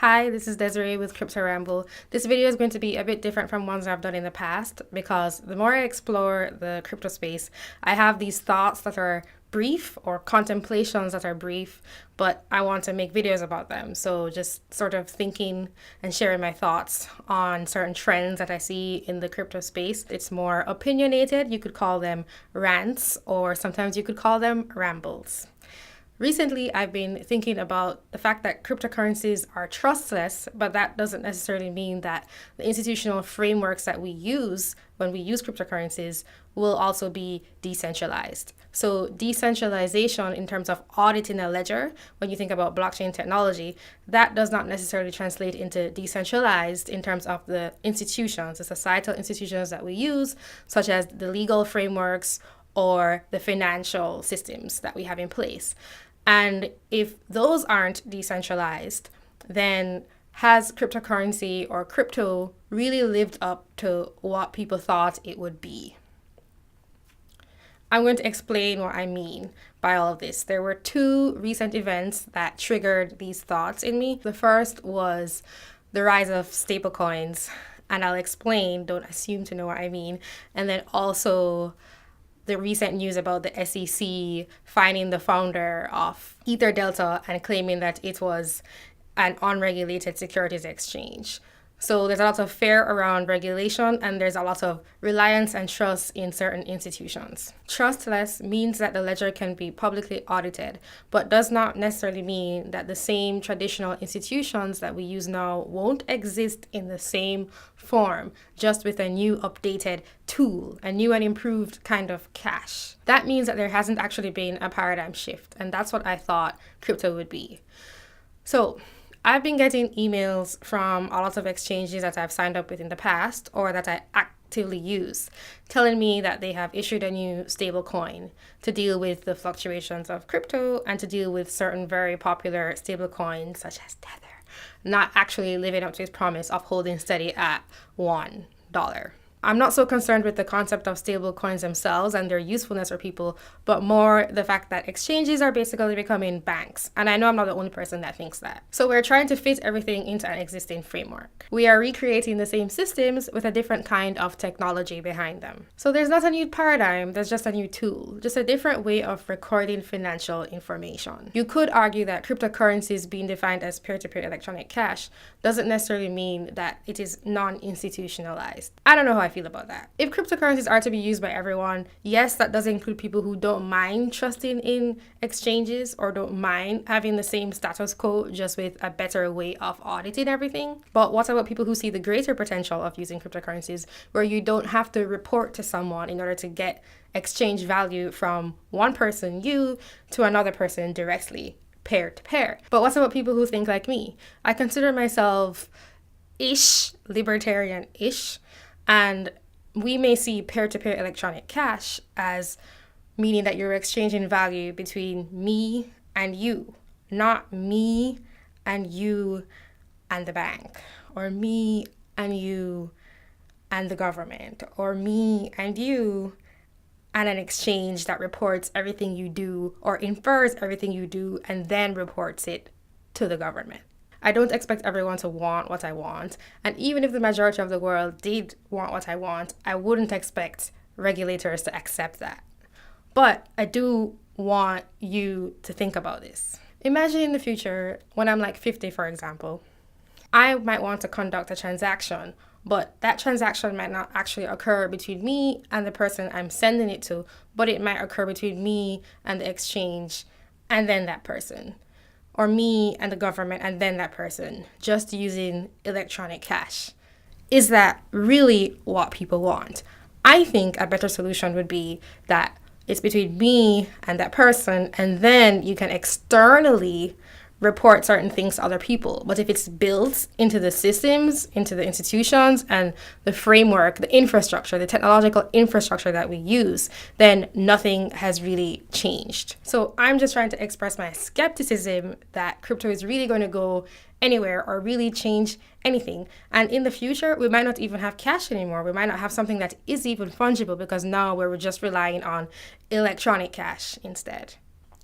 Hi, this is Desiree with Ramble. This video is going to be a bit different from ones I've done in the past because the more I explore the crypto space, I have these thoughts that are brief or contemplations that are brief, but I want to make videos about them. So just sort of thinking and sharing my thoughts on certain trends that I see in the crypto space. It's more opinionated. You could call them rants, or sometimes you could call them rambles. Recently, I've been thinking about the fact that cryptocurrencies are trustless, but that doesn't necessarily mean that the institutional frameworks that we use when we use cryptocurrencies will also be decentralized. So, decentralization in terms of auditing a ledger, when you think about blockchain technology, that does not necessarily translate into decentralized in terms of the institutions, the societal institutions that we use, such as the legal frameworks or the financial systems that we have in place. And if those aren't decentralized, then has cryptocurrency or crypto really lived up to what people thought it would be? I'm going to explain what I mean by all of this. There were two recent events that triggered these thoughts in me. The first was the rise of stablecoins, and I'll explain, don't assume to know what I mean. And then also the recent news about the SEC finding the founder of Ether Delta and claiming that it was an unregulated securities exchange. So there's a lot of fear around regulation, and there's a lot of reliance and trust in certain institutions. Trustless means that the ledger can be publicly audited, but does not necessarily mean that the same traditional institutions that we use now won't exist in the same form, just with a new updated tool, a new and improved kind of cash. That means that there hasn't actually been a paradigm shift, and that's what I thought crypto would be. So I've been getting emails from a lot of exchanges that I've signed up with in the past or that I actively use, telling me that they have issued a new stable coin to deal with the fluctuations of crypto and to deal with certain very popular stable coins such as Tether, not actually living up to its promise of holding steady at $1. I'm not so concerned with the concept of stable coins themselves and their usefulness for people, but more the fact that exchanges are basically becoming banks. And I know I'm not the only person that thinks that. So we're trying to fit everything into an existing framework. We are recreating the same systems with a different kind of technology behind them. So there's not a new paradigm, there's just a new tool, just a different way of recording financial information. You could argue that cryptocurrencies being defined as peer-to-peer electronic cash doesn't necessarily mean that it is non-institutionalized. I don't know how I feel about that. If cryptocurrencies are to be used by everyone, yes, that does include people who don't mind trusting in exchanges or don't mind having the same status quo just with a better way of auditing everything. But what about people who see the greater potential of using cryptocurrencies where you don't have to report to someone in order to get exchange value from one person, you, to another person directly, pair to pair? But what about people who think like me? I consider myself libertarian-ish, and we may see peer-to-peer electronic cash as meaning that you're exchanging value between me and you, not me and you and the bank, or me and you and the government, or me and you and an exchange that reports everything you do or infers everything you do and then reports it to the government. I don't expect everyone to want what I want, and even if the majority of the world did want what I want, I wouldn't expect regulators to accept that. But I do want you to think about this. Imagine in the future, when I'm like 50, for example, I might want to conduct a transaction, but that transaction might not actually occur between me and the person I'm sending it to, but it might occur between me and the exchange and then that person, or me and the government and then that person, just using electronic cash. Is that really what people want? I think a better solution would be that it's between me and that person, and then you can externally report certain things to other people. But if it's built into the systems, into the institutions and the framework, the infrastructure, the technological infrastructure that we use, then nothing has really changed. So I'm just trying to express my skepticism that crypto is really going to go anywhere or really change anything. And in the future, we might not even have cash anymore. We might not have something that is even fungible because now we're just relying on electronic cash instead.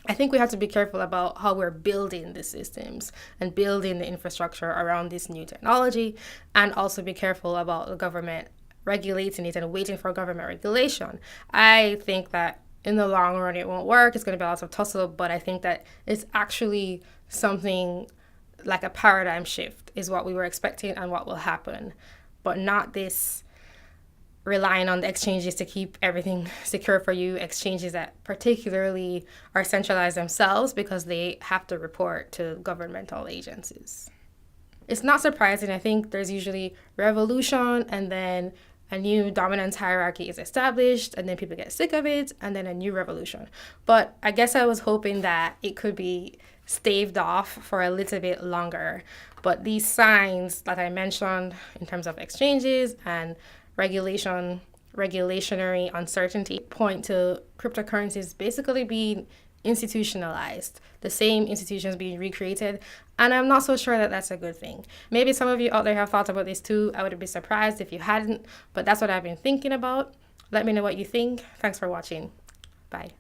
I think we have to be careful about how we're building the systems and building the infrastructure around this new technology, and also be careful about the government regulating it and waiting for government regulation. I think that in the long run it won't work. It's going to be a lot of tussle, but I think that it's actually something like a paradigm shift is what we were expecting and what will happen, but not this relying on the exchanges to keep everything secure for you, exchanges that particularly are centralized themselves because they have to report to governmental agencies. It's not surprising. I think there's usually revolution, and then a new dominance hierarchy is established, and then people get sick of it, and then a new revolution. But I guess I was hoping that it could be staved off for a little bit longer. But these signs that I mentioned in terms of exchanges and regulationary uncertainty point to cryptocurrencies basically being institutionalized, the same institutions being recreated, and I'm not so sure that that's a good thing. Maybe some of you out there have thought about this too. I would be surprised if you hadn't, but that's what I've been thinking about. Let me know what you think. Thanks for watching. Bye.